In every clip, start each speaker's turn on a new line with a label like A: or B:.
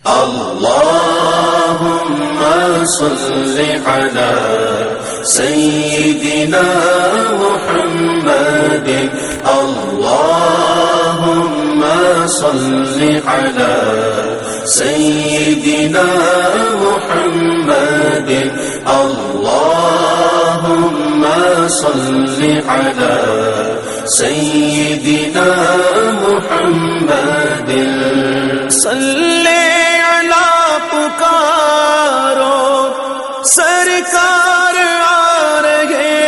A: اللهم صل على سيدنا محمد اللهم صل على سيدنا محمد اللهم صل على سيدنا محمد
B: صلی پکارو سرکار آ رہے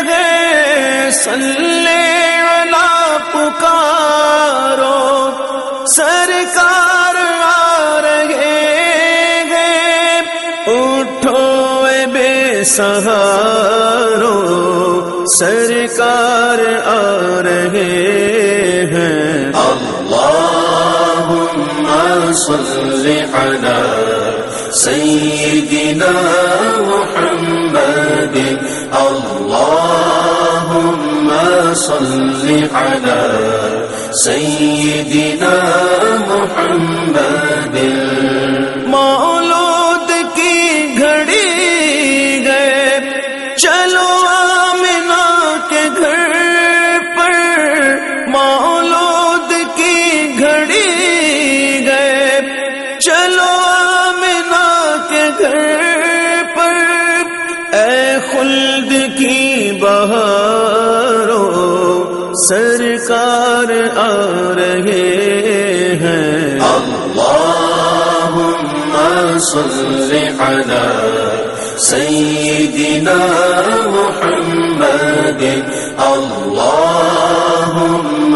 B: ہیں، صلی علی پکارو سرکار آ رہے ہیں، اٹھو اے بے سہارو سرکار آ رہے ہیں۔
A: اللهم صل على سيدنا محمد اللهم صل على سيدنا محمد
B: مولود کی گھڑی گئے چلو آمنہ کے گھر پر، مولود کی گھڑی گئے چلو آمنہ کے گھر پر، اے خلد کی بہارو سرکار آ رہے ہیں۔
A: اللهم صل على سيدنا محمد اللهم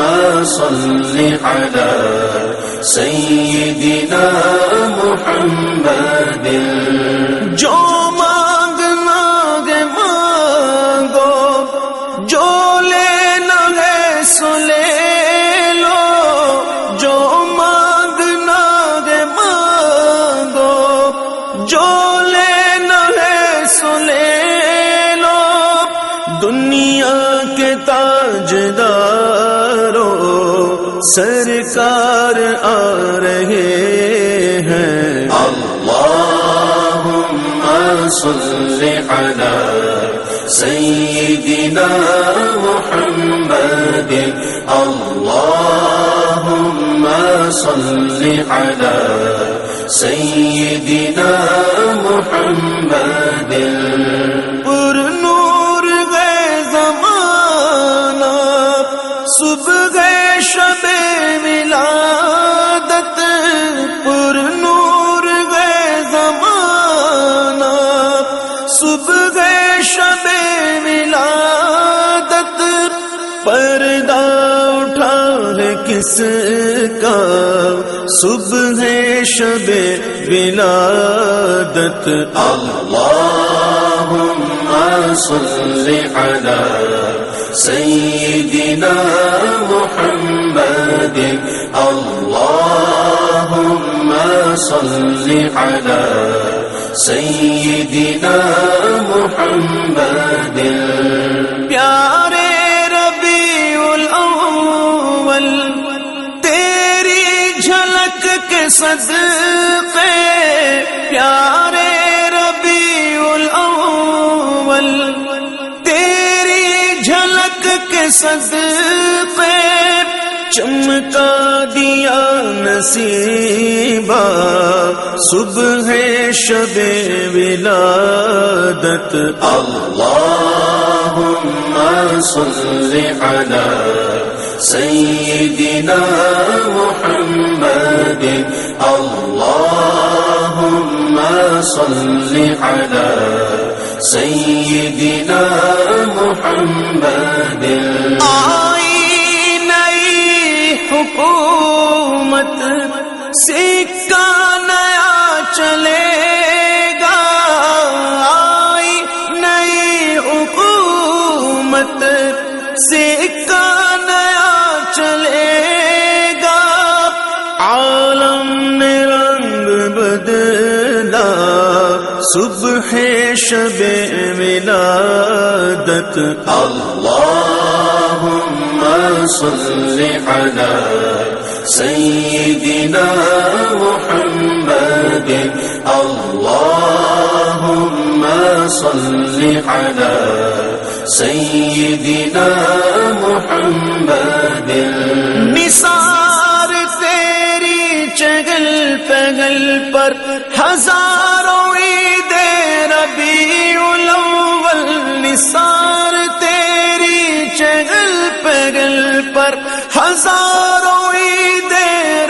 A: صل على سيدنا محمد
B: جو مانگنا ہے مانگو، جو لینا ہے سو لے لو، جو مانگنا ہے مانگو، جو لینا ہے سو لے لو، دنیا کے تاجدارو سرکار آ رہے ہیں۔
A: اللهم صل على سيدنا محمد اللهم صل على سيدنا محمد
B: پر نور گئے زمانہ صبح شب ولادت، پر نور گئے زمانہ صبح شب ولادت، پردہ اٹھا ہے کس کا صبح شب ولادت۔
A: اللهم صل على سيدنا محمد اللهم صل على سيدنا محمد
B: پیارے ربیع الاول تیری جھلک کے صدقے، پیارے ربیع الاول تیری جھلک کے صدقے، چمکا دیا نصیبہ صبح شب ولادت۔
A: اللهم صل على سيدنا محمد اللهم صل على سيدنا محمد
B: آئی نئی حکومت سکہ نیا چلے گا، آئی نئی حکومت سکہ نیا چلے گا، عالم نے رنگ بدلا صبح شب ولادت۔
A: اللهم صل على سيدنا محمد صل على سيدنا محمد
B: نثار تیری چگل پگل پر ہزاروں عید ربیع الاول نثار تیری چگل پگل پر ہزاروں عید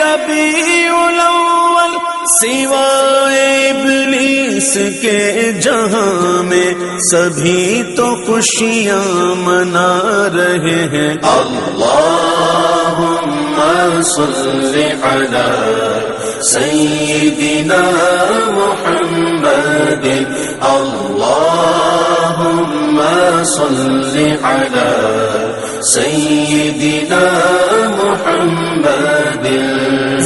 B: ربیع الاول سوائے ابلیس کے جہاں میں سبھی تو خوشیاں منا رہے ہیں
A: اللهم صل على سيدنا محمد اللهم صل على سيدنا محمد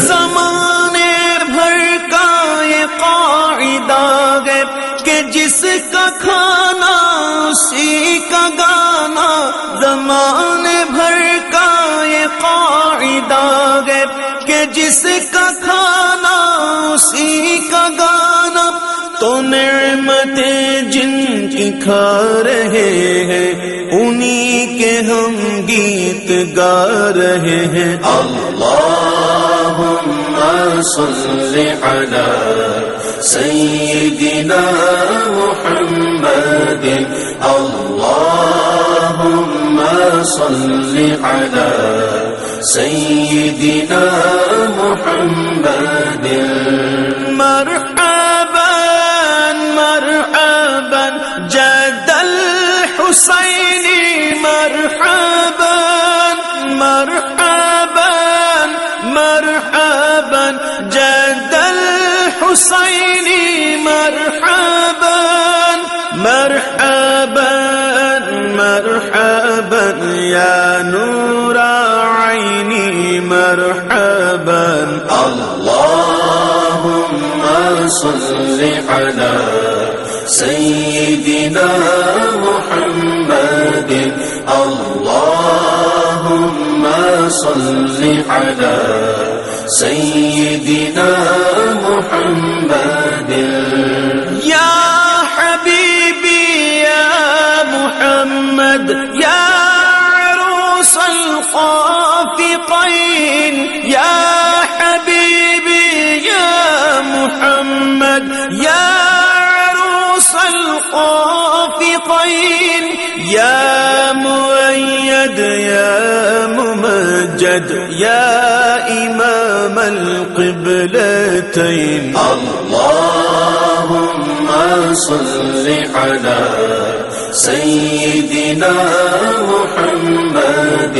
B: زمانے بھر کا یہ قاعدہ ہے کہ جس کا کھانا اسی کا گانا زمانے بھر کا یہ قاعدہ ہے کہ جس کا کھانا اسی کا گانا تو نعمتیں جن کی کھا رہے ہیں انہی کے ہم گیت گا رہے ہیں
A: اللهم صل على سيدنا محمد اللهم صل على سيدنا محمد
B: مرحبا مرحبا جد الحسین مرحبا مرحبا مرحبا جد الحسین مرحبا مرحبا مرحبا یا نور عینی مرحبا
A: اللهم صل على سيدنا محمد اللهم صل على سيدنا محمد
B: یا حبیبی یا محمد یا عروس الخافقین یا حبیبی یا محمد یا عروس الخافقین یا مؤید یا ممجد یا امام القبلتین
A: اللهم صل على سيدنا محمد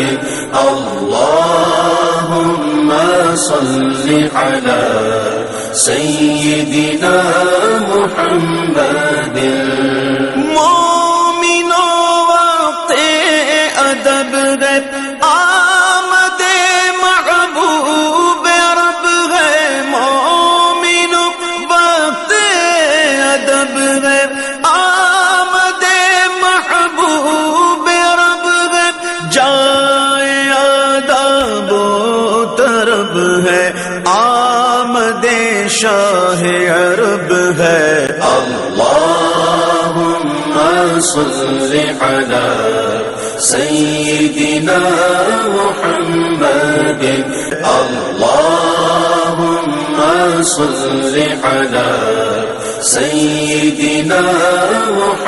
A: اللهم صل على سيدنا محمد
B: مومنو وقت ادب ہے آمد محبوب رب ہے مومنو وقت ادب ہے آمد محبوب رب ہے جائے آداب و طرب ہے آمد شاہ عرب ہے
A: اللهم صل على سيدنا محمد اللهم صل على سيدنا محمد